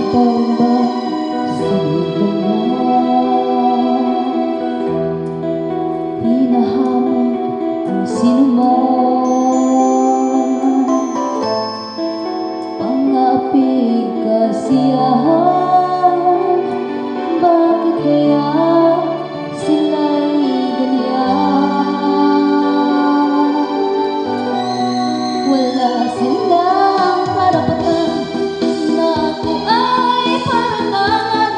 tambang sa kanya. Hinahamon ang sinuman, pangapig kasiyahan. Bakit kaya sila'y ganyan? Wala silang karapatan na ako ay parangalan,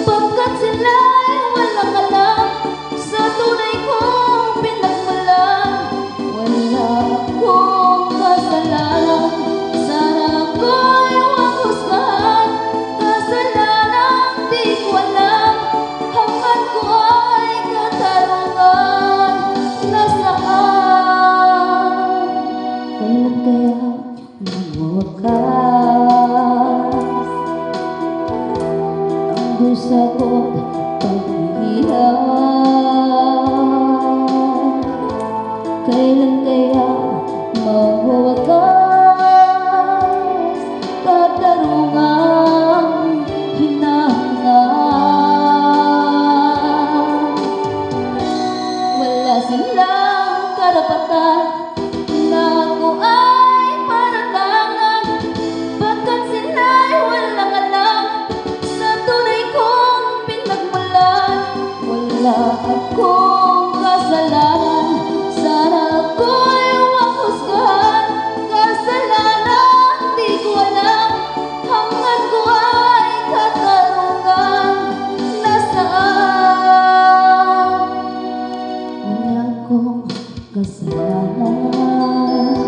pagkat sila'y walang alam sa tunay kong pinagmulan. Wala akong kasalanan, sana ako'y huwag husgahan. Kasalanang di ko alam, hangad ko ay katarungan. Nasaan? Kailan kaya magwawakas ang dusa ko't paghihirap? Kailan kaya magwawakas katarungang hinahangad? Wala silang karapatan na ako ay parangalan, pagkat sila'y walang alam sa tunay kong pinagmulan. Wala akong kasalanan, sana ako'y huwag husgahan. Kasalanang di ko alam, hangad ko ay katarungan. Nasaan? Wala akong kasalanan,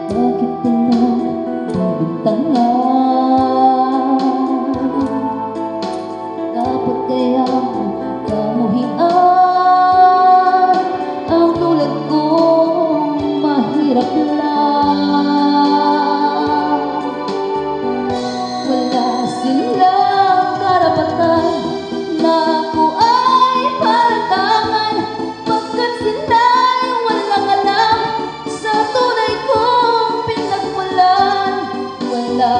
bakit pinagbibintangan? Dapat kaya kamuhian ang tulad kong mahirap lang. Wala silang karapatan na ako ay parangalan, pagkat sila'y walang alam sa tunay kong pinagmulan. Wala